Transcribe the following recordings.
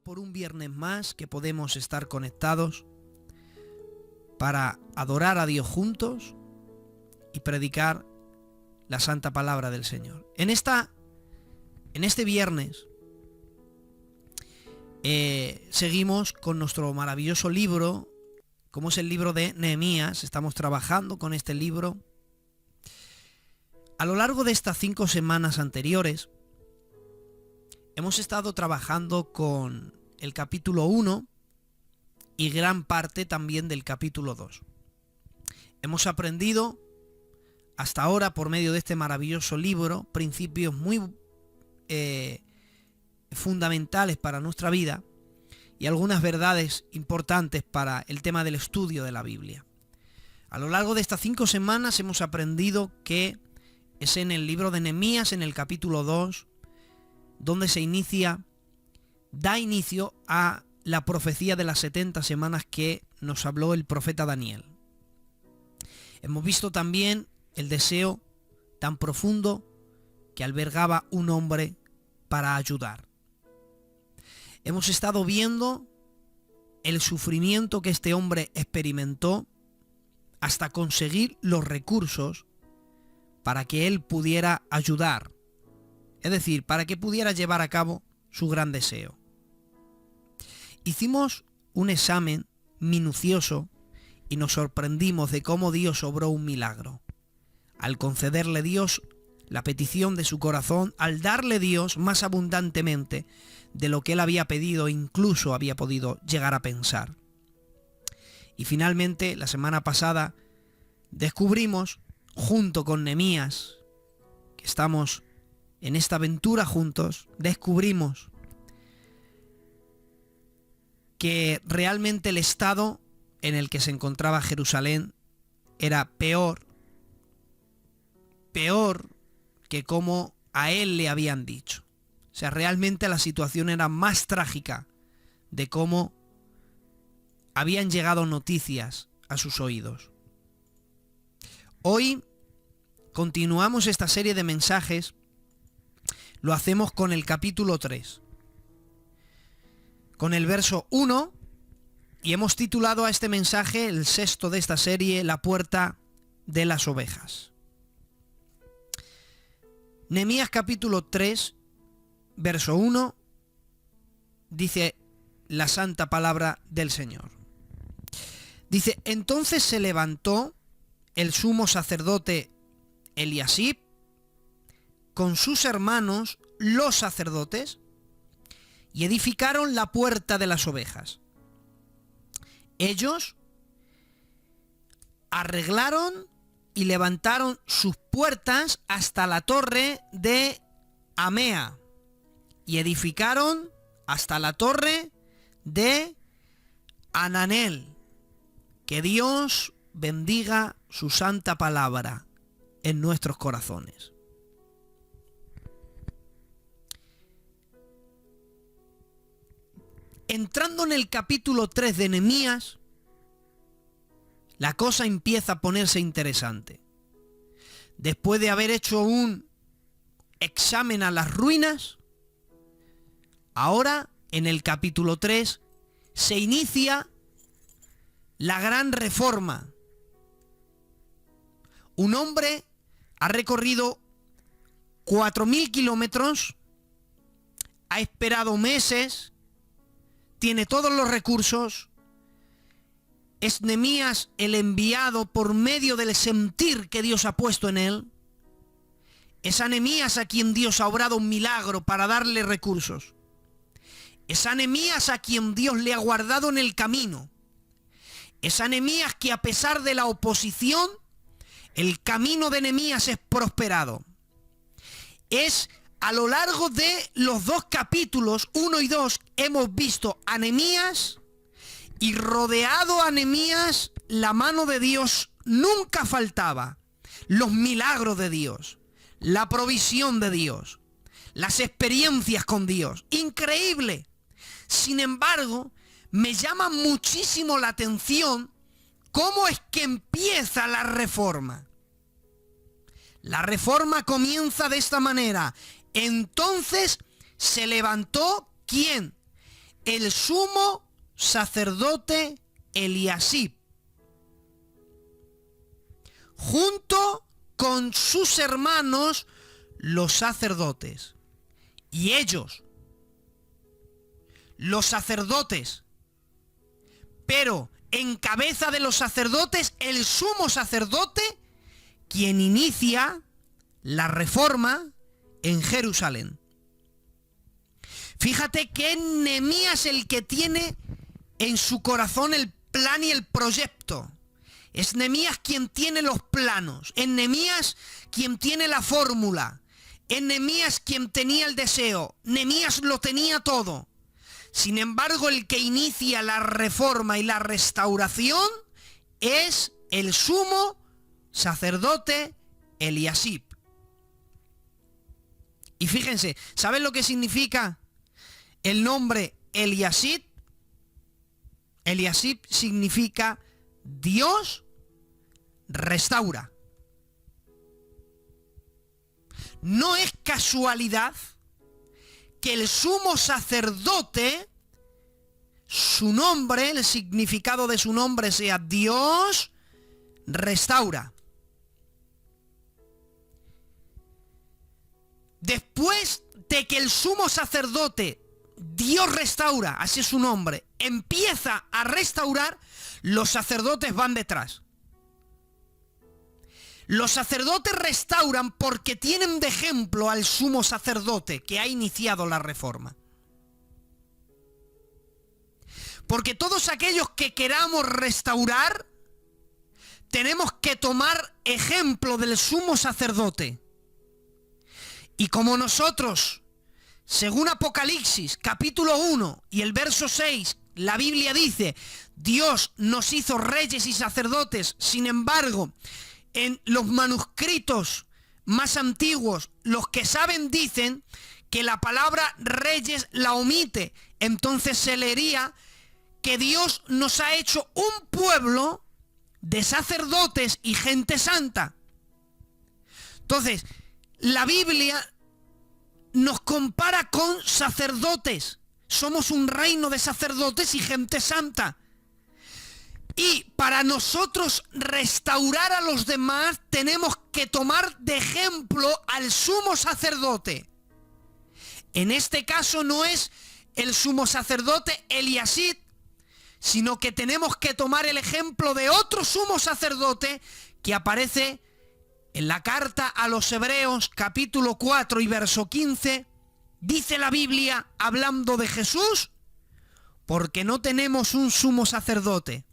Por un viernes más que podemos estar conectados para adorar a Dios juntos y predicar la santa palabra del Señor. En este viernes seguimos con nuestro maravilloso libro, como es el libro de Nehemías. Estamos trabajando con este libro. A lo largo de estas 5 semanas anteriores hemos estado trabajando con el capítulo 1 y gran parte también del capítulo 2. Hemos aprendido hasta ahora, por medio de este maravilloso libro, principios muy fundamentales para nuestra vida y algunas verdades importantes para el tema del estudio de la Biblia. A lo largo de estas 5 semanas hemos aprendido que es en el libro de Nehemías, en el capítulo 2, donde da inicio a la profecía de las 70 semanas que nos habló el profeta Daniel. Hemos visto también el deseo tan profundo que albergaba un hombre para ayudar. Hemos estado viendo el sufrimiento que este hombre experimentó hasta conseguir los recursos para que él pudiera ayudar. Es decir, para que pudiera llevar a cabo su gran deseo. Hicimos un examen minucioso y nos sorprendimos de cómo Dios obró un milagro. Al concederle Dios la petición de su corazón, al darle Dios más abundantemente de lo que él había pedido, incluso había podido llegar a pensar. Y finalmente, la semana pasada, descubrimos, junto con Nehemías, que estamos en esta aventura juntos, descubrimos que realmente el estado en el que se encontraba Jerusalén era peor que como a él le habían dicho. O sea, realmente la situación era más trágica de cómo habían llegado noticias a sus oídos. Hoy continuamos esta serie de mensajes. Lo hacemos con el capítulo 3, con el verso 1, y hemos titulado a este mensaje, el sexto de esta serie, La puerta de las ovejas. Nehemías capítulo 3, verso 1, dice la santa palabra del Señor. Dice: entonces se levantó el sumo sacerdote Eliasib con sus hermanos, los sacerdotes, y edificaron la puerta de las ovejas. Ellos arreglaron y levantaron sus puertas hasta la torre de Amea, y edificaron hasta la torre de Ananel. Que Dios bendiga su santa palabra en nuestros corazones. Entrando en el capítulo 3 de Nehemías, la cosa empieza a ponerse interesante. Después de haber hecho un examen a las ruinas, ahora en el capítulo 3 se inicia la gran reforma. Un hombre ha recorrido 4.000 kilómetros, ha esperado meses, tiene todos los recursos. Es Nehemías el enviado por medio del sentir que Dios ha puesto en él. Es a Nehemías a quien Dios ha obrado un milagro para darle recursos. Es a Nehemías a quien Dios le ha guardado en el camino. Es a Nehemías que, a pesar de la oposición, el camino de Nehemías es prosperado. Es a lo largo de los 2 capítulos, 1 y 2, hemos visto a Nehemías, y rodeado a Nehemías, la mano de Dios nunca faltaba. Los milagros de Dios, la provisión de Dios, las experiencias con Dios. Increíble. Sin embargo, me llama muchísimo la atención cómo es que empieza la reforma. La reforma comienza de esta manera. Entonces se levantó, ¿quién? el sumo sacerdote Eliasib, junto con sus hermanos los sacerdotes. Y ellos, los sacerdotes, pero en cabeza de los sacerdotes, el sumo sacerdote, quien inicia la reforma en Jerusalén. Fíjate que es Nehemías el que tiene en su corazón el plan y el proyecto. Es Nehemías quien tiene los planos, es Nehemías quien tiene la fórmula, es Nehemías quien tenía el deseo, Nehemías lo tenía todo. Sin embargo, el que inicia la reforma y la restauración es el sumo sacerdote Eliasib. Y fíjense, ¿saben lo que significa el nombre Eliasib? Eliasib significa Dios restaura. No es casualidad que el sumo sacerdote, su nombre, el significado de su nombre sea Dios restaura. Después de que el sumo sacerdote, Dios restaura, así es su nombre, empieza a restaurar, los sacerdotes van detrás. Los sacerdotes restauran porque tienen de ejemplo al sumo sacerdote que ha iniciado la reforma. Porque todos aquellos que queramos restaurar, tenemos que tomar ejemplo del sumo sacerdote. Y como nosotros, según Apocalipsis, capítulo 1 y el verso 6, la Biblia dice, Dios nos hizo reyes y sacerdotes, sin embargo, en los manuscritos más antiguos, los que saben dicen que la palabra reyes la omite. Entonces se leería que Dios nos ha hecho un pueblo de sacerdotes y gente santa. Entonces, la Biblia nos compara con sacerdotes. Somos un reino de sacerdotes y gente santa. Y para nosotros restaurar a los demás tenemos que tomar de ejemplo al sumo sacerdote. En este caso no es el sumo sacerdote Eliasib, sino que tenemos que tomar el ejemplo de otro sumo sacerdote que aparece en la carta a los Hebreos, capítulo 4 y verso 15, dice la Biblia, hablando de Jesús, porque no tenemos un sumo sacerdote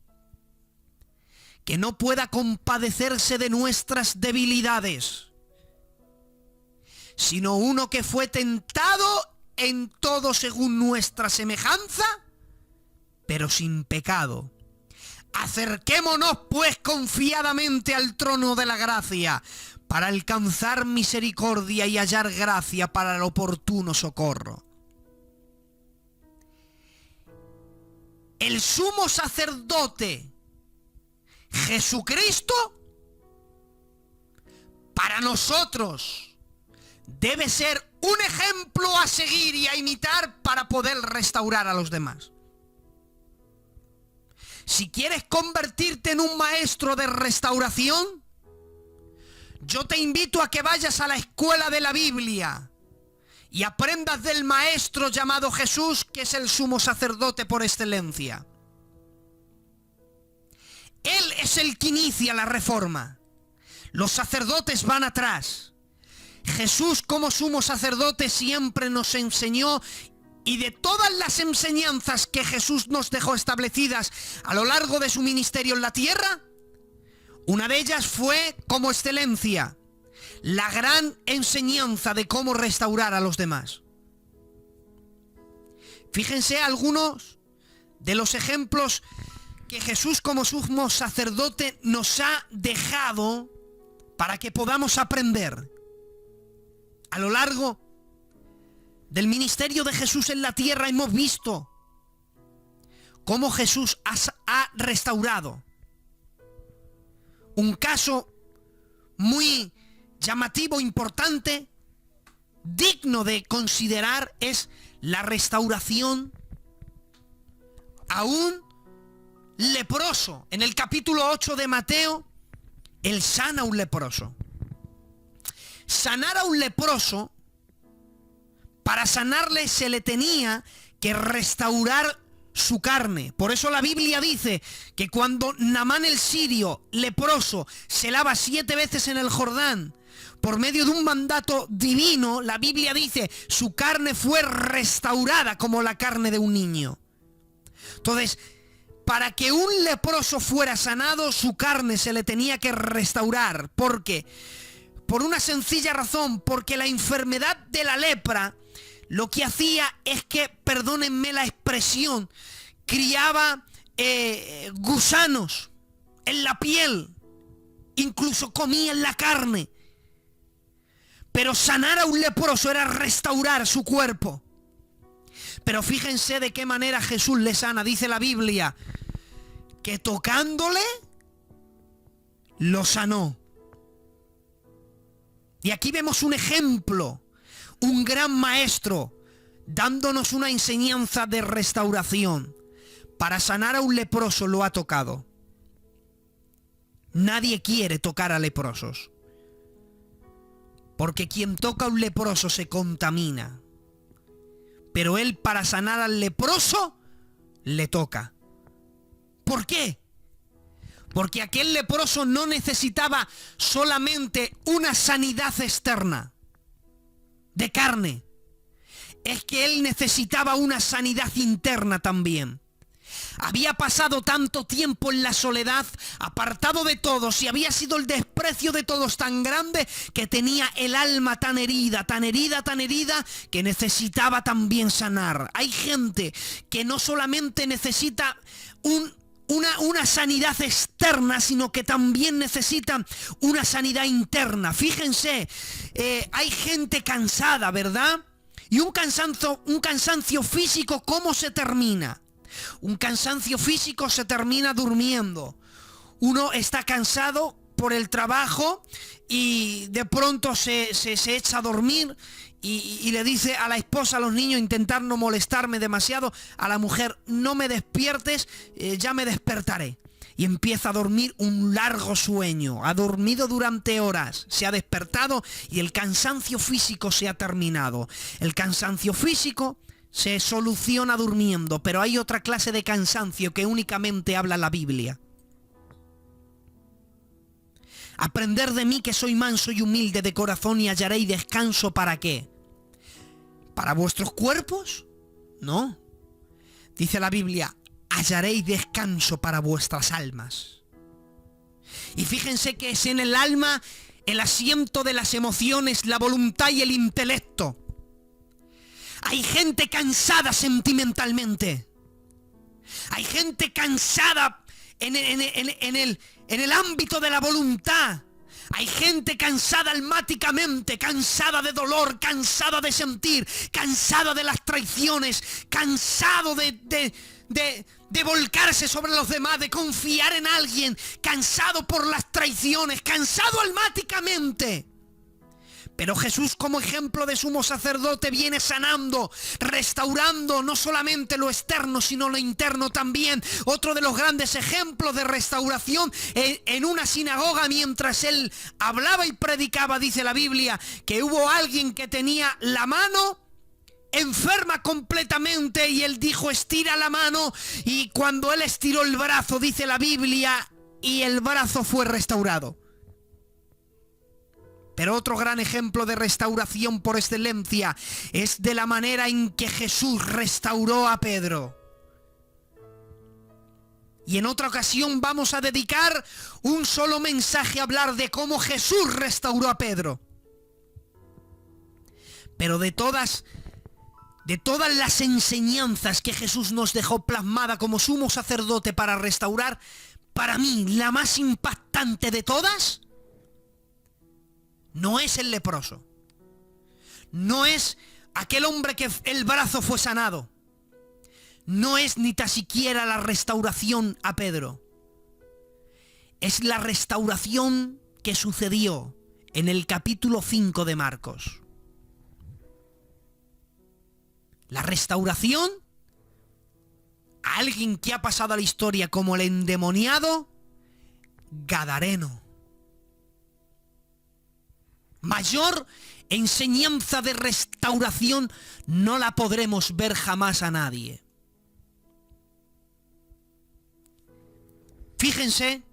que no pueda compadecerse de nuestras debilidades, sino uno que fue tentado en todo según nuestra semejanza, pero sin pecado. Acerquémonos pues confiadamente al trono de la gracia, para alcanzar misericordia y hallar gracia para el oportuno socorro. El sumo sacerdote Jesucristo, para nosotros, debe ser un ejemplo a seguir y a imitar para poder restaurar a los demás. Si quieres convertirte en un maestro de restauración, yo te invito a que vayas a la escuela de la Biblia y aprendas del maestro llamado Jesús, que es el sumo sacerdote por excelencia. Él es el que inicia la reforma. Los sacerdotes van atrás. Jesús como sumo sacerdote siempre nos enseñó, y de todas las enseñanzas que Jesús nos dejó establecidas a lo largo de su ministerio en la tierra, una de ellas fue como excelencia, la gran enseñanza de cómo restaurar a los demás. Fíjense algunos de los ejemplos que Jesús como sumo sacerdote nos ha dejado para que podamos aprender. A lo largo del ministerio de Jesús en la tierra hemos visto cómo Jesús ha restaurado. Un caso muy llamativo, importante, digno de considerar, es la restauración a un leproso. En el capítulo 8 de Mateo, Él sana a un leproso. Sanar a un leproso, para sanarle se le tenía que restaurar su carne. Por eso la Biblia dice que cuando Naamán el sirio, leproso, se lava 7 veces en el Jordán, por medio de un mandato divino, la Biblia dice, su carne fue restaurada como la carne de un niño. Entonces, para que un leproso fuera sanado, su carne se le tenía que restaurar. ¿Por qué? Por una sencilla razón, porque la enfermedad de la lepra lo que hacía es que, perdónenme la expresión, criaba gusanos en la piel, incluso comían la carne. Pero sanar a un leproso era restaurar su cuerpo. Pero fíjense de qué manera Jesús le sana. Dice la Biblia que tocándole lo sanó. Y aquí vemos un ejemplo, un gran maestro, dándonos una enseñanza de restauración. Para sanar a un leproso lo ha tocado. Nadie quiere tocar a leprosos, porque quien toca a un leproso se contamina. Pero él, para sanar al leproso, le toca. ¿Por qué? Porque aquel leproso no necesitaba solamente una sanidad externa de carne. Es que él necesitaba una sanidad interna también. Había pasado tanto tiempo en la soledad, apartado de todos, y había sido el desprecio de todos tan grande que tenía el alma tan herida, tan herida, tan herida, que necesitaba también sanar. Hay gente que no solamente necesita una sanidad externa, sino que también necesita una sanidad interna. Fíjense, hay gente cansada, ¿verdad? Y un cansancio físico, ¿cómo se termina? Un cansancio físico se termina durmiendo. Uno está cansado por el trabajo y de pronto se echa a dormir y le dice a la esposa, a los niños, intentar no molestarme demasiado, a la mujer, no me despiertes, ya me despertaré. Y empieza a dormir un largo sueño, ha dormido durante horas, se ha despertado y el cansancio físico se ha terminado. El cansancio físico se soluciona durmiendo, pero hay otra clase de cansancio que únicamente habla la Biblia. Aprender de mí que soy manso y humilde de corazón y hallaréis descanso. ¿Para qué? ¿Para vuestros cuerpos? No. Dice la Biblia, hallaréis descanso para vuestras almas. Y fíjense que es en el alma el asiento de las emociones, la voluntad y el intelecto. Hay gente cansada sentimentalmente. Hay gente cansada en el ámbito de la voluntad. Hay gente cansada almáticamente, cansada de dolor, cansada de sentir, cansada de las traiciones, cansado de volcarse sobre los demás, de confiar en alguien, cansado por las traiciones, cansado almáticamente. Pero Jesús, como ejemplo de sumo sacerdote, viene sanando, restaurando no solamente lo externo, sino lo interno también. Otro de los grandes ejemplos de restauración, en una sinagoga, mientras él hablaba y predicaba, dice la Biblia, que hubo alguien que tenía la mano enferma completamente y él dijo, estira la mano, y cuando él estiró el brazo, dice la Biblia, y el brazo fue restaurado. Pero otro gran ejemplo de restauración por excelencia es de la manera en que Jesús restauró a Pedro. Y en otra ocasión vamos a dedicar un solo mensaje a hablar de cómo Jesús restauró a Pedro. Pero de todas las enseñanzas que Jesús nos dejó plasmada como sumo sacerdote para restaurar, para mí la más impactante de todas no es el leproso, no es aquel hombre que el brazo fue sanado, no es ni tan siquiera la restauración a Pedro, es la restauración que sucedió en el capítulo 5 de Marcos. La restauración a alguien que ha pasado a la historia como el endemoniado gadareno. Mayor enseñanza de restauración no la podremos ver jamás a nadie. Fíjense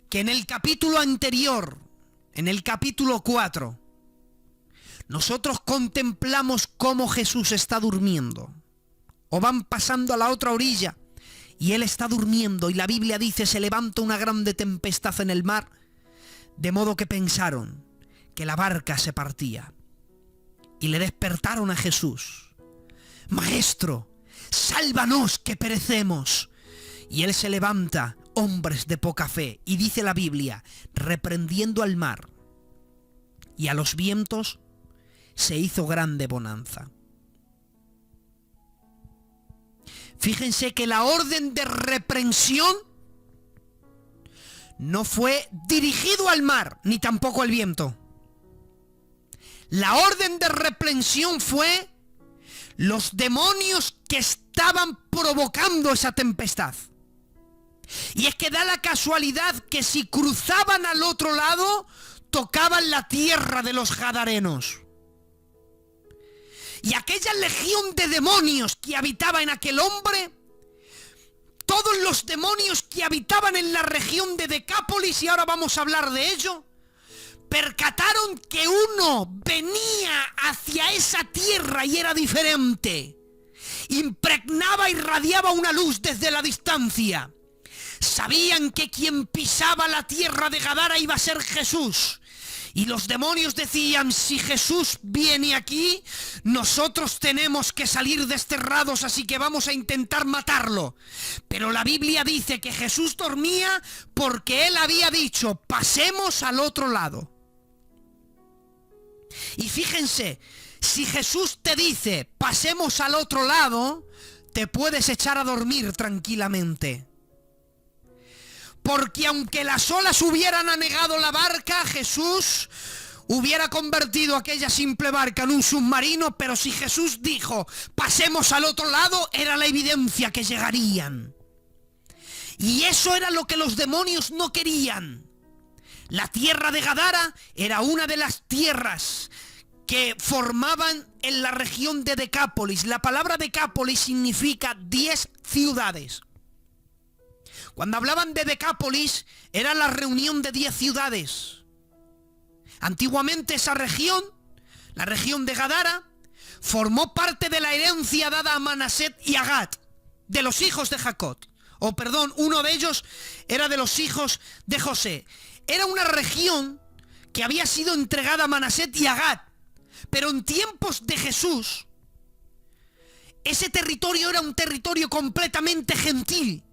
que en el capítulo anterior, en el capítulo 4, nosotros contemplamos cómo Jesús está durmiendo. O van pasando a la otra orilla y él está durmiendo, y la Biblia dice: se levanta una grande tempestad en el mar, de modo que pensaron que la barca se partía. Y le despertaron a Jesús: Maestro, sálvanos que perecemos. Y él se levanta, hombres de poca fe, y dice la Biblia, reprendiendo al mar y a los vientos, se hizo grande bonanza. Fíjense que la orden de reprensión no fue dirigido al mar, ni tampoco al viento. La orden de reprensión fue los demonios que estaban provocando esa tempestad. Y es que da la casualidad que si cruzaban al otro lado, tocaban la tierra de los gadarenos. Y aquella legión de demonios que habitaba en aquel hombre, todos los demonios que habitaban en la región de Decápolis, y ahora vamos a hablar de ello, percataron que uno venía hacia esa tierra y era diferente. Impregnaba y irradiaba una luz desde la distancia. Sabían que quien pisaba la tierra de Gadara iba a ser Jesús. Y los demonios decían: si Jesús viene aquí, nosotros tenemos que salir desterrados, así que vamos a intentar matarlo. Pero la Biblia dice que Jesús dormía porque él había dicho: pasemos al otro lado. Y fíjense, si Jesús te dice: pasemos al otro lado, te puedes echar a dormir tranquilamente. Porque aunque las olas hubieran anegado la barca, Jesús hubiera convertido aquella simple barca en un submarino, pero si Jesús dijo: pasemos al otro lado, era la evidencia que llegarían. Y eso era lo que los demonios no querían. La tierra de Gadara era una de las tierras que formaban en la región de Decápolis. La palabra Decápolis significa 10 ciudades. Cuando hablaban de Decápolis, era la reunión de 10 ciudades. Antiguamente esa región, la región de Gadara, formó parte de la herencia dada a Manaset y a Gad, de los hijos de Jacob. Uno de ellos era de los hijos de José. Era una región que había sido entregada a Manaset y a Gad. Pero en tiempos de Jesús, ese territorio era un territorio completamente gentil.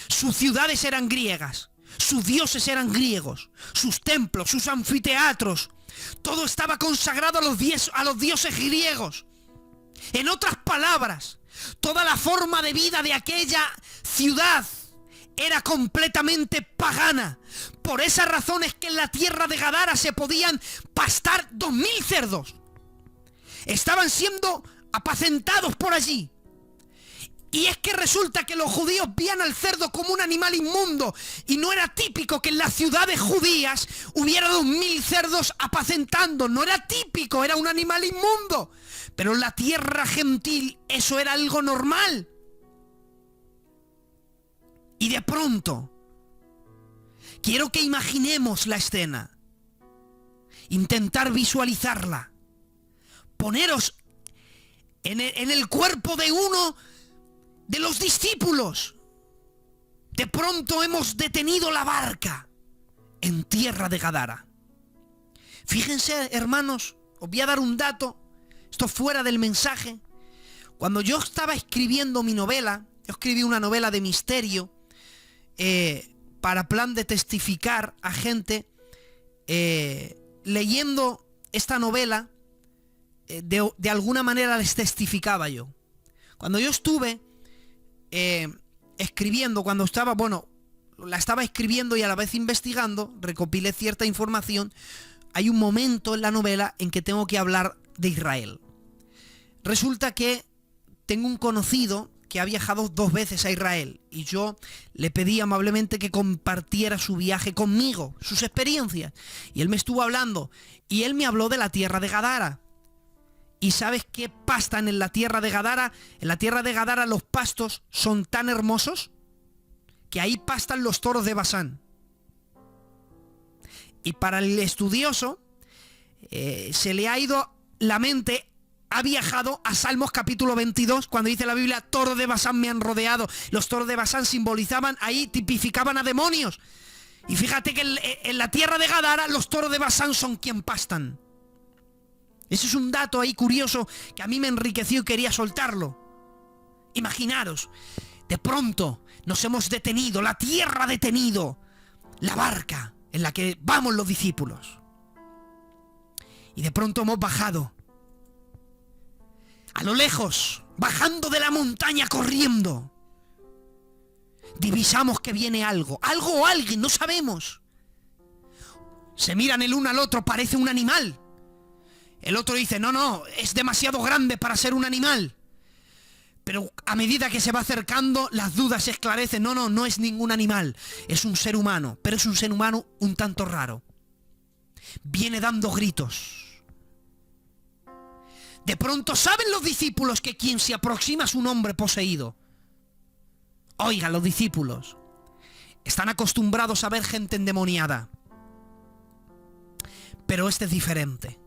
Sus ciudades eran griegas, sus dioses eran griegos, sus templos, sus anfiteatros, todo estaba consagrado a los dioses griegos. En otras palabras, toda la forma de vida de aquella ciudad era completamente pagana. Por esa razón es que en la tierra de Gadara se podían pastar 2000 cerdos. Estaban siendo apacentados por allí. Y es que resulta que los judíos veían al cerdo como un animal inmundo, y no era típico que en las ciudades judías hubiera 2000 cerdos apacentando. No era típico, era un animal inmundo. Pero en la tierra gentil eso era algo normal. Y de pronto, quiero que imaginemos la escena, intentar visualizarla, poneros en el cuerpo de uno de los discípulos. De pronto hemos detenido la barca en tierra de Gadara. Fíjense, hermanos, os voy a dar un dato, esto fuera del mensaje. Cuando yo estaba escribiendo mi novela, yo escribí una novela de misterio, para plan de testificar a gente, leyendo esta novela, de alguna manera les testificaba yo. Cuando yo estuve escribiendo, la estaba escribiendo y a la vez investigando, recopilé cierta información. Hay un momento en la novela en que tengo que hablar de Israel. Resulta que tengo un conocido que ha viajado 2 veces a Israel y yo le pedí amablemente que compartiera su viaje conmigo, sus experiencias. Y él me estuvo hablando y él me habló de la tierra de Gadara. ¿Y sabes qué pastan en la tierra de Gadara? En la tierra de Gadara los pastos son tan hermosos que ahí pastan los toros de Basán. Y para el estudioso se le ha ido la mente, ha viajado a Salmos capítulo 22, cuando dice la Biblia, toros de Basán me han rodeado. Los toros de Basán simbolizaban ahí, tipificaban a demonios. Y fíjate que en la tierra de Gadara los toros de Basán son quien pastan. Ese es un dato ahí curioso que a mí me enriqueció y quería soltarlo. Imaginaros, de pronto nos hemos detenido, la tierra ha detenido la barca en la que vamos los discípulos. Y de pronto hemos bajado. A lo lejos, bajando de la montaña corriendo, divisamos que viene algo o alguien, no sabemos. Se miran el uno al otro, parece un animal. El otro dice, no, es demasiado grande para ser un animal. Pero a medida que se va acercando, las dudas se esclarecen. No es ningún animal, es un ser humano, pero es un ser humano un tanto raro. Viene dando gritos. De pronto saben los discípulos que quien se aproxima es un hombre poseído. Oigan, los discípulos están acostumbrados a ver gente endemoniada. Pero este es diferente.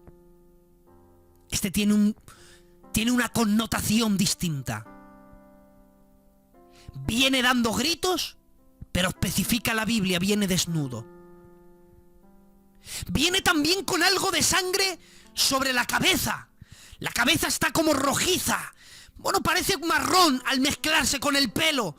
Este tiene una connotación distinta. Viene dando gritos, pero especifica la Biblia, viene desnudo. Viene también con algo de sangre sobre la cabeza. La cabeza está como rojiza. Bueno, parece marrón al mezclarse con el pelo,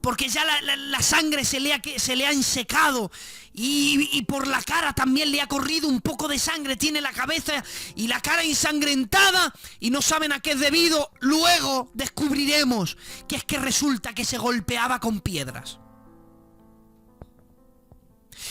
porque ya la sangre se le ha ensecado. Y por la cara también le ha corrido un poco de sangre. Tiene la cabeza y la cara ensangrentada y no saben a qué es debido. Luego descubriremos que es que resulta que se golpeaba con piedras.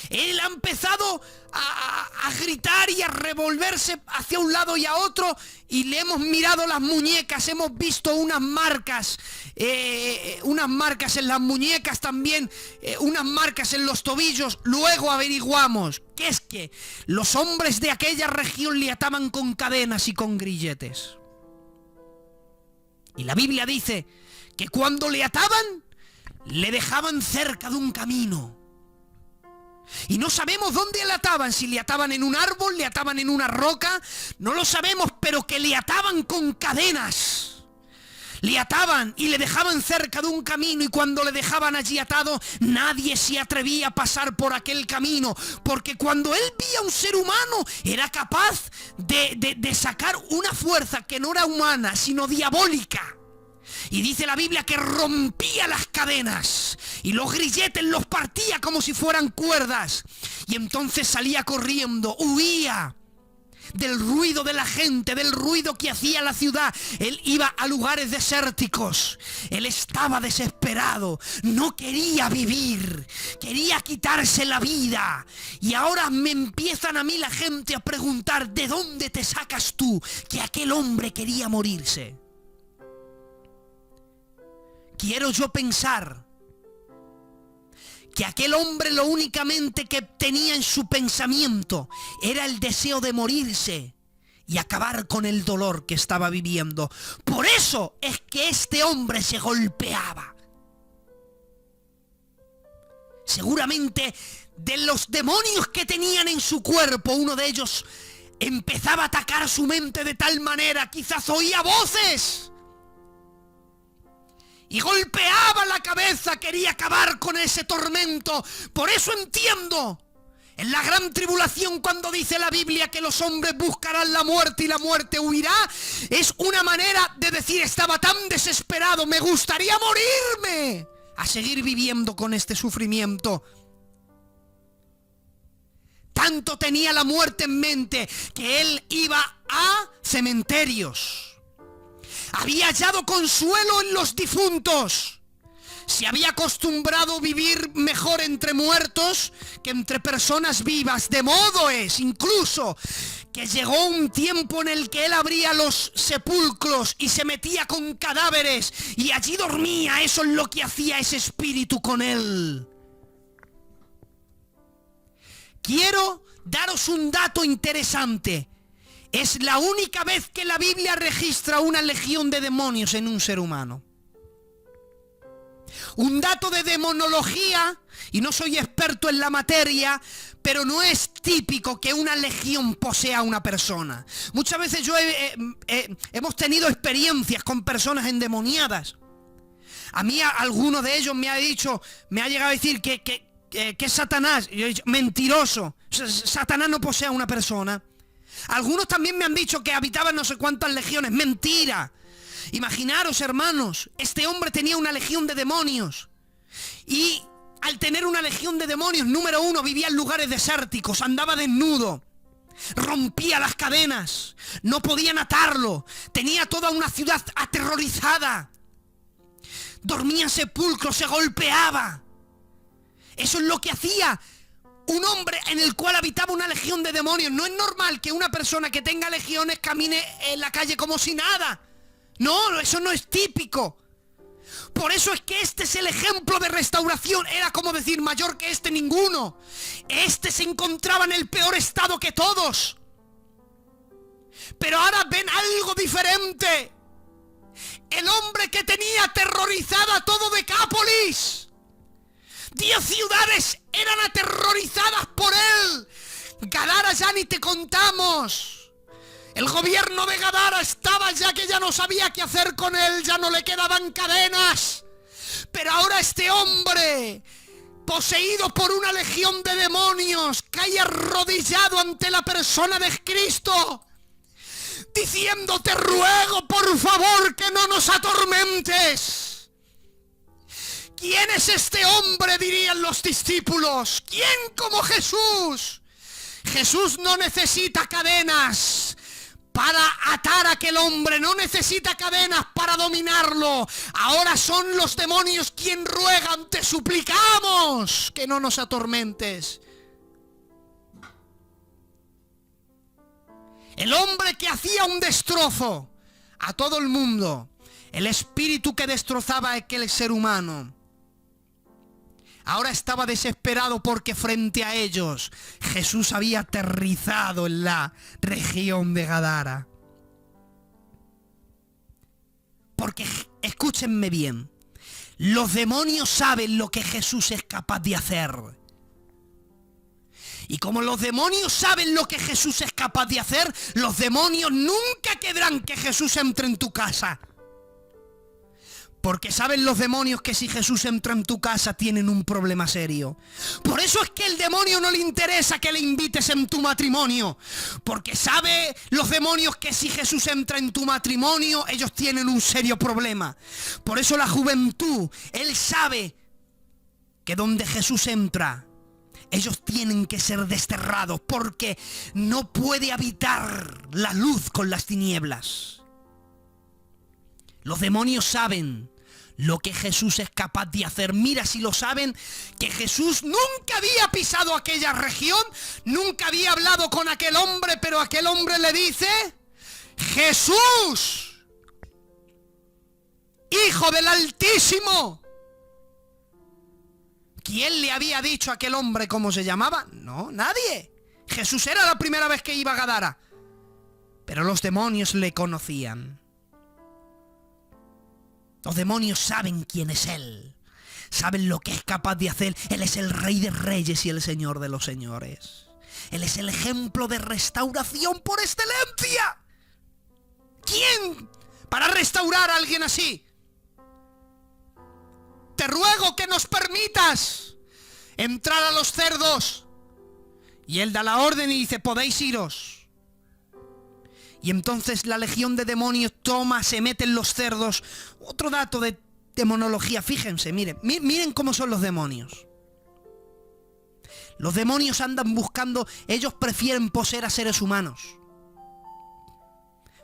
Él ha empezado a gritar y a revolverse hacia un lado y a otro, y le hemos mirado las muñecas, hemos visto unas marcas en las muñecas también, unas marcas en los tobillos. Luego averiguamos que es que los hombres de aquella región le ataban con cadenas y con grilletes. Y la Biblia dice que cuando le ataban, le dejaban cerca de un camino. Y no sabemos dónde le ataban, si le ataban en un árbol, le ataban en una roca, no lo sabemos, pero que le ataban con cadenas. Le ataban y le dejaban cerca de un camino, y cuando le dejaban allí atado, nadie se atrevía a pasar por aquel camino, porque cuando él veía a un ser humano, era capaz de sacar una fuerza que no era humana, sino diabólica. Y dice la Biblia que rompía las cadenas y los grilletes los partía como si fueran cuerdas. Y entonces salía corriendo, huía del ruido de la gente, del ruido que hacía la ciudad. Él iba a lugares desérticos. Él estaba desesperado, no quería vivir, quería quitarse la vida. Y ahora me empiezan a mí la gente a preguntar, ¿de dónde te sacas tú que aquel hombre quería morirse? Quiero yo pensar que aquel hombre lo únicamente que tenía en su pensamiento era el deseo de morirse y acabar con el dolor que estaba viviendo. Por eso es que este hombre se golpeaba. Seguramente de los demonios que tenían en su cuerpo, uno de ellos empezaba a atacar su mente de tal manera, quizás oía voces y golpeaba la cabeza, quería acabar con ese tormento. Por eso entiendo, en la gran tribulación, cuando dice la Biblia que los hombres buscarán la muerte y la muerte huirá, es una manera de decir, estaba tan desesperado, me gustaría morirme, a seguir viviendo con este sufrimiento. Tanto tenía la muerte en mente que él iba a cementerios. Había hallado consuelo en los difuntos. Se había acostumbrado a vivir mejor entre muertos que entre personas vivas. De modo es, incluso, que llegó un tiempo en el que él abría los sepulcros y se metía con cadáveres y allí dormía. Eso es lo que hacía ese espíritu con él. Quiero daros un dato interesante. Es la única vez que la Biblia registra una legión de demonios en un ser humano. Un dato de demonología, y no soy experto en la materia, pero no es típico que una legión posea a una persona. Muchas veces hemos tenido experiencias con personas endemoniadas. A mí alguno de ellos me ha llegado a decir que es Satanás. Y yo he dicho, mentiroso, Satanás no posee a una persona. Algunos también me han dicho que habitaban no sé cuántas legiones. Mentira. Imaginaros, hermanos, este hombre tenía una legión de demonios. Y al tener una legión de demonios, número uno, vivía en lugares desérticos, andaba desnudo, rompía las cadenas, no podían atarlo, tenía toda una ciudad aterrorizada, dormía en sepulcros, se golpeaba. Eso es lo que hacía un hombre en el cual habitaba una legión de demonios. No es normal que una persona que tenga legiones camine en la calle como si nada. No, eso no es típico. Por eso es que este es el ejemplo de restauración. Era como decir, mayor que este ninguno. Este se encontraba en el peor estado que todos. Pero ahora ven algo diferente. El hombre que tenía aterrorizada todo Decápolis. 10 ciudades eran aterrorizadas por él. Gadara ya ni te contamos. El gobierno de Gadara estaba ya que ya no sabía qué hacer con él, ya no le quedaban cadenas. Pero ahora este hombre, poseído por una legión de demonios, cae arrodillado ante la persona de Cristo, diciendo, te ruego por favor que no nos atormentes. ¿Quién es este hombre?, dirían los discípulos. ¿Quién como Jesús? Jesús no necesita cadenas para atar a aquel hombre, no necesita cadenas para dominarlo. Ahora son los demonios quien ruegan, te suplicamos que no nos atormentes. El hombre que hacía un destrozo a todo el mundo, el espíritu que destrozaba a aquel ser humano, ahora estaba desesperado porque frente a ellos Jesús había aterrizado en la región de Gadara. Porque, escúchenme bien, los demonios saben lo que Jesús es capaz de hacer. Y como los demonios saben lo que Jesús es capaz de hacer, los demonios nunca querrán que Jesús entre en tu casa. Porque saben los demonios que si Jesús entra en tu casa tienen un problema serio. Por eso es que el demonio no le interesa que le invites en tu matrimonio. Porque sabe los demonios que si Jesús entra en tu matrimonio, ellos tienen un serio problema. Por eso la juventud, él sabe que donde Jesús entra, ellos tienen que ser desterrados. Porque no puede habitar la luz con las tinieblas. Los demonios saben lo que Jesús es capaz de hacer. Mira si lo saben, que Jesús nunca había pisado aquella región, nunca había hablado con aquel hombre, pero aquel hombre le dice, Jesús, Hijo del Altísimo. ¿Quién le había dicho a aquel hombre cómo se llamaba? No, nadie. Jesús era la primera vez que iba a Gadara, pero los demonios le conocían. Los demonios saben quién es Él, saben lo que es capaz de hacer. Él es el Rey de Reyes y el Señor de los Señores. Él es el ejemplo de restauración por excelencia. ¿Quién para restaurar a alguien así? Te ruego que nos permitas entrar a los cerdos. Y Él da la orden y dice, podéis iros. Y entonces la legión de demonios toma, se mete en los cerdos. Otro dato de demonología, fíjense, miren cómo son los demonios. Los demonios andan buscando, ellos prefieren poseer a seres humanos.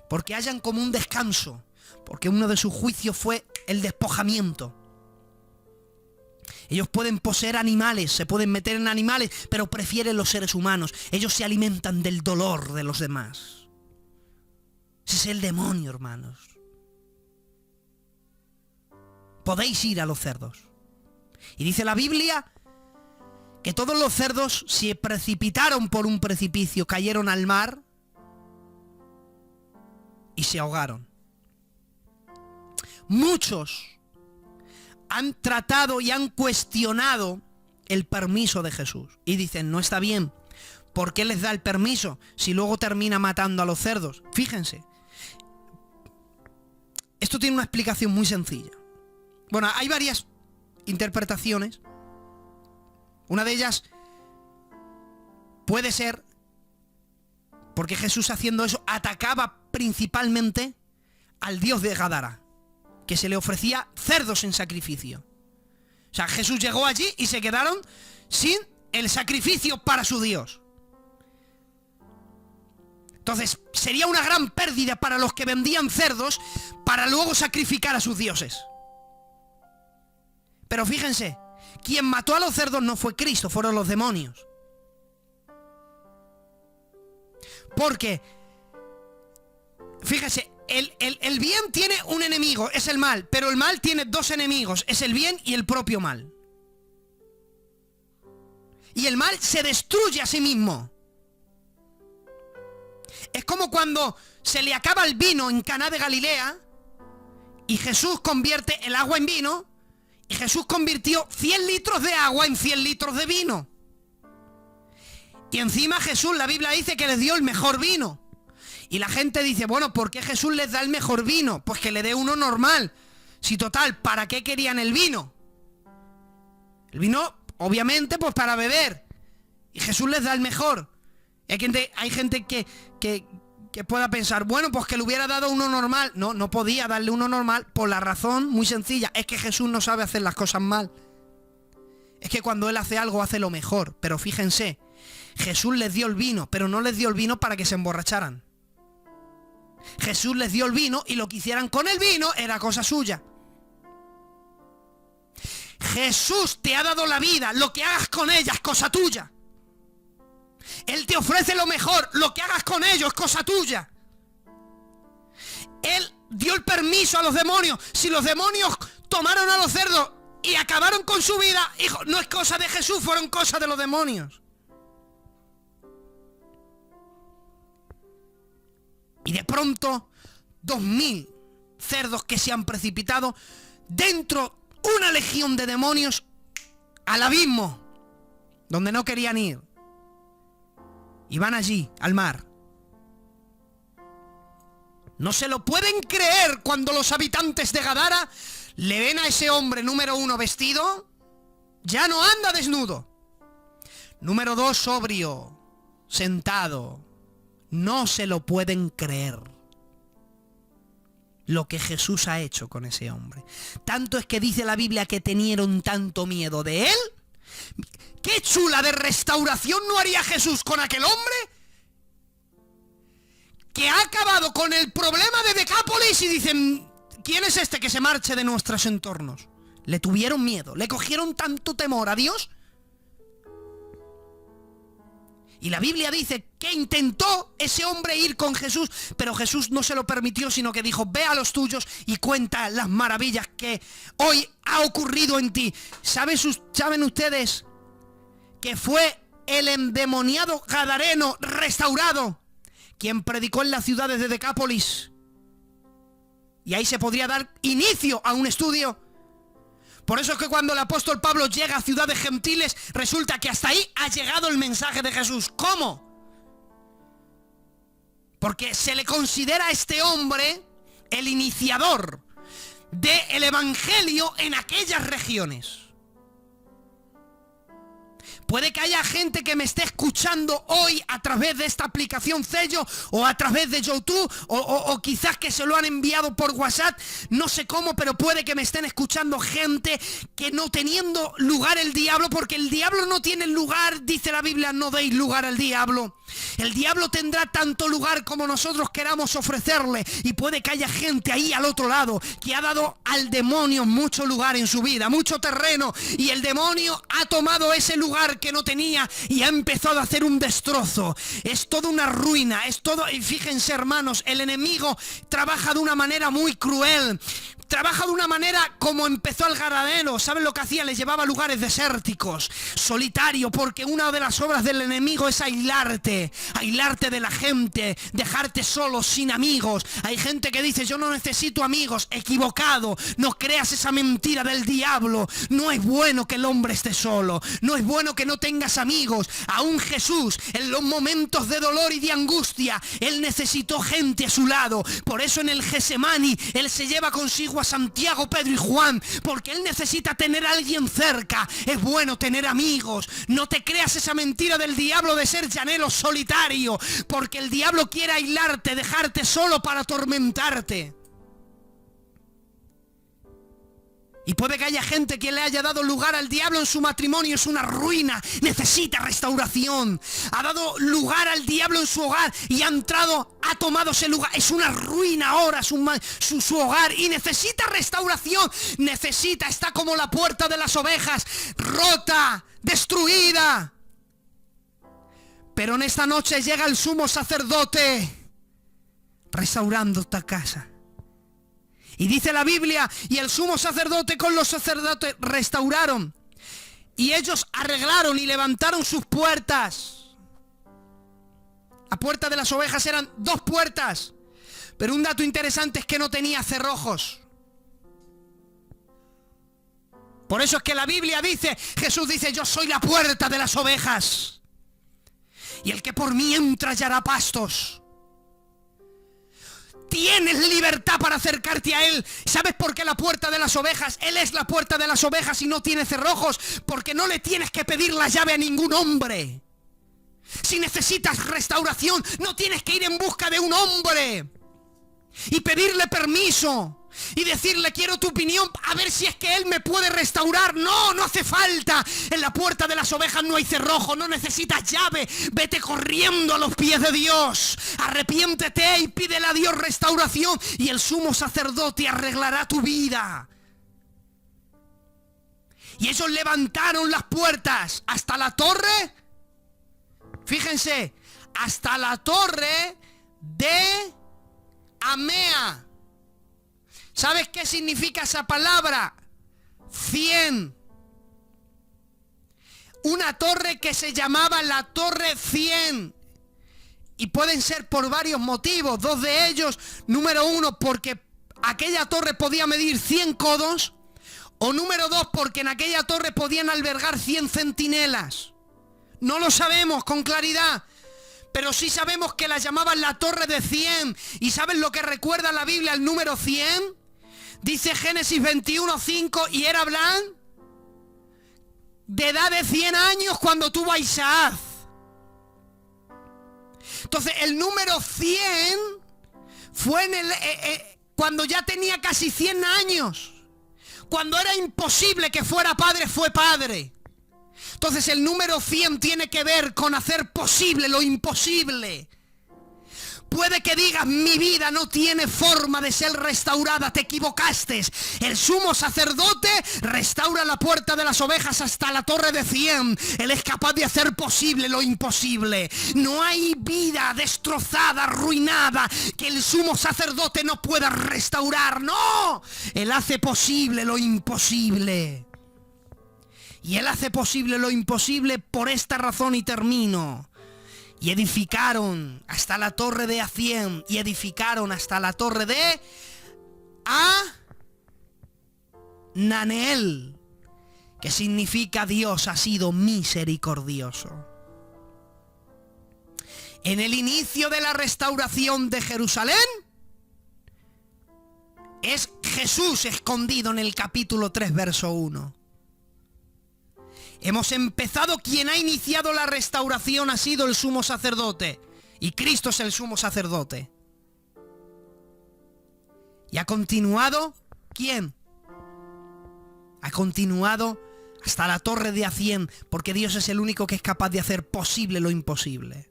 Porque hayan como un descanso. Porque uno de sus juicios fue el despojamiento. Ellos pueden poseer animales, se pueden meter en animales, pero prefieren los seres humanos. Ellos se alimentan del dolor de los demás. Ese es el demonio, hermanos. Podéis ir a los cerdos. Y dice la Biblia que todos los cerdos se precipitaron por un precipicio, cayeron al mar y se ahogaron. Muchos han tratado y han cuestionado el permiso de Jesús. Y dicen, no está bien. ¿Por qué les da el permiso si luego termina matando a los cerdos? Fíjense. Esto tiene una explicación muy sencilla. Bueno, hay varias interpretaciones. Una de ellas puede ser porque Jesús, haciendo eso, atacaba principalmente al dios de Gadara, que se le ofrecía cerdos en sacrificio. O sea, Jesús llegó allí y se quedaron sin el sacrificio para su Dios. Entonces, sería una gran pérdida para los que vendían cerdos para luego sacrificar a sus dioses. Pero fíjense, quien mató a los cerdos no fue Cristo, fueron los demonios. Porque, fíjese, el bien tiene un enemigo, es el mal, pero el mal tiene dos enemigos, es el bien y el propio mal. Y el mal se destruye a sí mismo. Es como cuando se le acaba el vino en Caná de Galilea y Jesús convierte el agua en vino, y Jesús convirtió 100 litros de agua en 100 litros de vino. Y encima Jesús, la Biblia dice que les dio el mejor vino. Y la gente dice, bueno, ¿por qué Jesús les da el mejor vino? Pues que le dé uno normal. Si total, ¿para qué querían el vino? El vino, obviamente, pues para beber. Y Jesús les da el mejor. Y hay gente que pueda pensar, bueno, pues que le hubiera dado uno normal. No, no podía darle uno normal por la razón muy sencilla. Es que Jesús no sabe hacer las cosas mal. Es que cuando Él hace algo, hace lo mejor. Pero fíjense, Jesús les dio el vino, pero no les dio el vino para que se emborracharan. Jesús les dio el vino y lo que hicieran con el vino era cosa suya. Jesús te ha dado la vida, lo que hagas con ella es cosa tuya. Él te ofrece lo mejor, lo que hagas con ello es cosa tuya. Él dio el permiso a los demonios. Si los demonios tomaron a los cerdos y acabaron con su vida, hijo, no es cosa de Jesús, fueron cosas de los demonios. Y de pronto, 2000 cerdos que se han precipitado dentro una legión de demonios al abismo, donde no querían ir. Y van allí, al mar. No se lo pueden creer cuando los habitantes de Gadara le ven a ese hombre, número 1, vestido. Ya no anda desnudo. Número 2, sobrio, sentado. No se lo pueden creer lo que Jesús ha hecho con ese hombre. Tanto es que dice la Biblia que tenieron tanto miedo de él. ¡Qué chula de restauración no haría Jesús con aquel hombre! Que ha acabado con el problema de Decápolis y dicen, ¿quién es este que se marche de nuestros entornos? Le tuvieron miedo, le cogieron tanto temor a Dios. Y la Biblia dice que intentó ese hombre ir con Jesús, pero Jesús no se lo permitió, sino que dijo, ve a los tuyos y cuenta las maravillas que hoy ha ocurrido en ti. ¿Saben ustedes que fue el endemoniado gadareno restaurado quien predicó en las ciudades de Decápolis? Y ahí se podría dar inicio a un estudio. Por eso es que cuando el apóstol Pablo llega a ciudades gentiles, resulta que hasta ahí ha llegado el mensaje de Jesús. ¿Cómo? Porque se le considera a este hombre el iniciador del evangelio en aquellas regiones. Puede que haya gente que me esté escuchando hoy a través de esta aplicación Zello o a través de YouTube o quizás que se lo han enviado por WhatsApp, no sé cómo, pero puede que me estén escuchando gente que no teniendo lugar el diablo, porque el diablo no tiene lugar, dice la Biblia, no deis lugar al diablo. El diablo tendrá tanto lugar como nosotros queramos ofrecerle, y puede que haya gente ahí al otro lado que ha dado al demonio mucho lugar en su vida, mucho terreno, y el demonio ha tomado ese lugar que no tenía y ha empezado a hacer un destrozo. Es toda una ruina, es todo, y fíjense hermanos, el enemigo trabaja de una manera muy cruel. Trabaja de una manera como empezó el Gadareno. ¿Saben lo que hacía? Les llevaba a lugares desérticos, solitario, porque una de las obras del enemigo es aislarte de la gente, dejarte solo, sin amigos. Hay gente que dice, yo no necesito amigos. Equivocado, no creas esa mentira del diablo. No es bueno que el hombre esté solo, no es bueno que no tengas amigos. Aún Jesús, en los momentos de dolor y de angustia, él necesitó gente a su lado. Por eso en el Getsemaní, él se lleva consigo a Santiago, Pedro y Juan, porque él necesita tener a alguien cerca. Es bueno tener amigos. No te creas esa mentira del diablo de ser llanero solitario, porque el diablo quiere aislarte, dejarte solo para atormentarte. Y puede que haya gente que le haya dado lugar al diablo en su matrimonio, es una ruina, necesita restauración. Ha dado lugar al diablo en su hogar y ha entrado, ha tomado ese lugar, es una ruina ahora su hogar y necesita restauración, está como la puerta de las ovejas, rota, destruida. Pero en esta noche llega el sumo sacerdote restaurando esta casa. Y dice la Biblia, y el sumo sacerdote con los sacerdotes restauraron. Y ellos arreglaron y levantaron sus puertas. La puerta de las ovejas eran 2 puertas. Pero un dato interesante es que no tenía cerrojos. Por eso es que la Biblia dice, Jesús dice, yo soy la puerta de las ovejas. Y el que por mí entra hallará pastos. Tienes libertad para acercarte a Él. ¿Sabes por qué la puerta de las ovejas? Él es la puerta de las ovejas y no tiene cerrojos, porque no le tienes que pedir la llave a ningún hombre. Si necesitas restauración, no tienes que ir en busca de un hombre y pedirle permiso y decirle, quiero tu opinión, a ver si es que él me puede restaurar. No, no hace falta. En la puerta de las ovejas no hay cerrojo, no necesitas llave. Vete corriendo a los pies de Dios, arrepiéntete y pídele a Dios restauración, y el sumo sacerdote arreglará tu vida. Y ellos levantaron las puertas hasta la torre, fíjense, hasta la torre de Amea. ¿Sabes qué significa esa palabra? 100. Una torre que se llamaba la Torre 100. Y pueden ser por varios motivos. 2 de ellos. Número 1, porque aquella torre podía medir 100 codos. O número 2, porque en aquella torre podían albergar 100 centinelas. No lo sabemos con claridad, pero sí sabemos que la llamaban la Torre de 100. ¿Y saben lo que recuerda la Biblia el número 100? Dice Génesis 21:5, y era Abraham de edad de 100 años cuando tuvo a Isaac. Entonces el número 100 fue cuando ya tenía casi 100 años. Cuando era imposible que fuera padre, fue padre. Entonces el número 100 tiene que ver con hacer posible lo imposible. Puede que digas, mi vida no tiene forma de ser restaurada, te equivocaste. El sumo sacerdote restaura la puerta de las ovejas hasta la torre de 100. Él es capaz de hacer posible lo imposible. No hay vida destrozada, arruinada, que el sumo sacerdote no pueda restaurar. ¡No! Él hace posible lo imposible. Y Él hace posible lo imposible por esta razón, y termino. Y edificaron hasta la torre de A100, y edificaron hasta la torre de Naneel, que significa Dios ha sido misericordioso. En el inicio de la restauración de Jerusalén, es Jesús escondido en el capítulo 3, verso 1. Hemos empezado, quien ha iniciado la restauración ha sido el sumo sacerdote. Y Cristo es el sumo sacerdote. ¿Y ha continuado quién? Ha continuado hasta la torre de Acién, porque Dios es el único que es capaz de hacer posible lo imposible.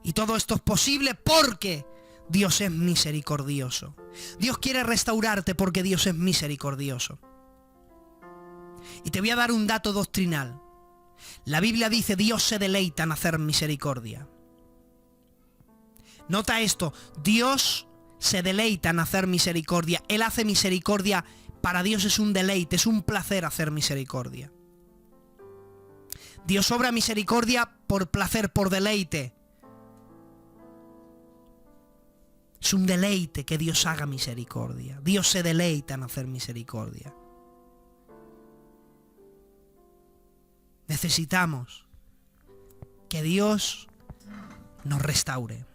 Y todo esto es posible porque Dios es misericordioso. Dios quiere restaurarte porque Dios es misericordioso. Y te voy a dar un dato doctrinal. La Biblia dice: Dios se deleita en hacer misericordia. Nota esto: Dios se deleita en hacer misericordia. Él hace misericordia. Para Dios es un deleite, es un placer hacer misericordia. Dios obra misericordia por placer, por deleite. Es un deleite que Dios haga misericordia. Dios se deleita en hacer misericordia. Necesitamos que Dios nos restaure.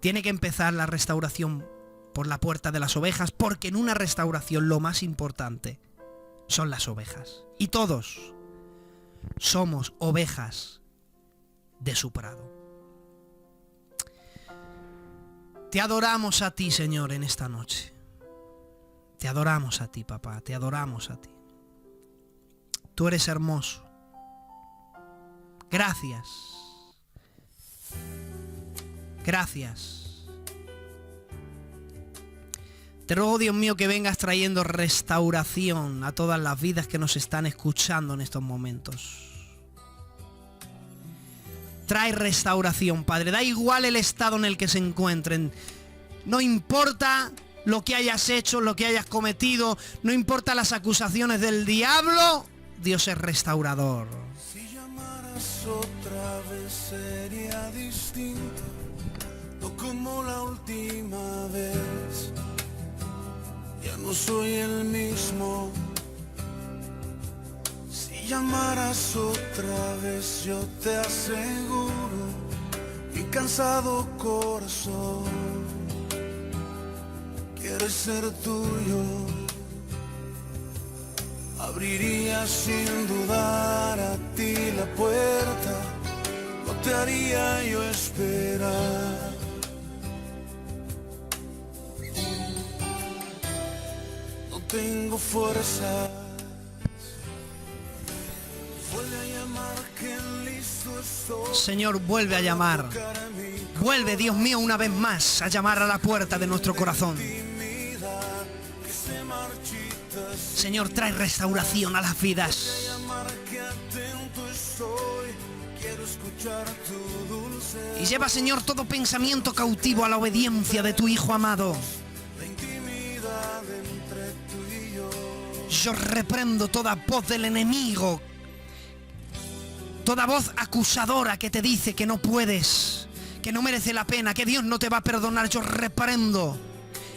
Tiene que empezar la restauración por la puerta de las ovejas, porque en una restauración lo más importante son las ovejas. Y todos somos ovejas de su prado. Te adoramos a ti, Señor, en esta noche. Te adoramos a ti, papá, te adoramos a ti. Tú eres hermoso. Gracias. Gracias. Te ruego, Dios mío, que vengas trayendo restauración a todas las vidas que nos están escuchando en estos momentos. Trae restauración, Padre. Da igual el estado en el que se encuentren. No importa lo que hayas hecho, lo que hayas cometido. No importa las acusaciones del diablo. Dios es restaurador. Si llamaras otra vez sería distinto, no como la última vez. Ya no soy el mismo. Si llamaras otra vez, yo te aseguro, mi cansado corazón quiere ser tuyo. Abriría sin dudar a ti la puerta, no te haría yo esperar. Tengo fuerzas. Vuelve a llamar, que listo estoy. Señor, vuelve a llamar. Vuelve, Dios mío, una vez más a llamar a la puerta de nuestro corazón. Señor, trae restauración a las vidas. Y lleva, Señor, todo pensamiento cautivo a la obediencia de tu Hijo amado. Yo reprendo toda voz del enemigo, toda voz acusadora que te dice que no puedes, que no merece la pena, que Dios no te va a perdonar. Yo reprendo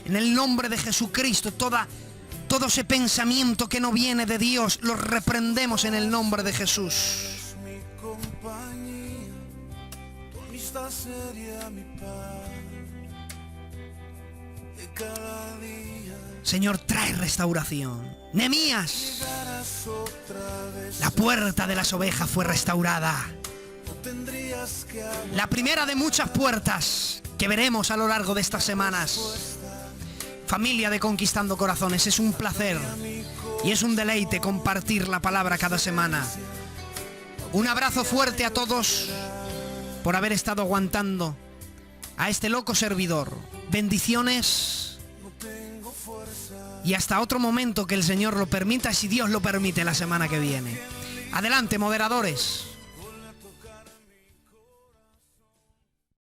en el nombre de Jesucristo todo ese pensamiento que no viene de Dios. Lo reprendemos en el nombre de Jesús. Mi compañía, tu amistad sería mi paz de cada día. Señor, trae restauración. Nehemías, la puerta de las ovejas fue restaurada. La primera de muchas puertas que veremos a lo largo de estas semanas. Familia de Conquistando Corazones, es un placer y es un deleite compartir la palabra cada semana. Un abrazo fuerte a todos por haber estado aguantando a este loco servidor. Bendiciones. Y hasta otro momento que el Señor lo permita, si Dios lo permite, la semana que viene. Adelante, moderadores.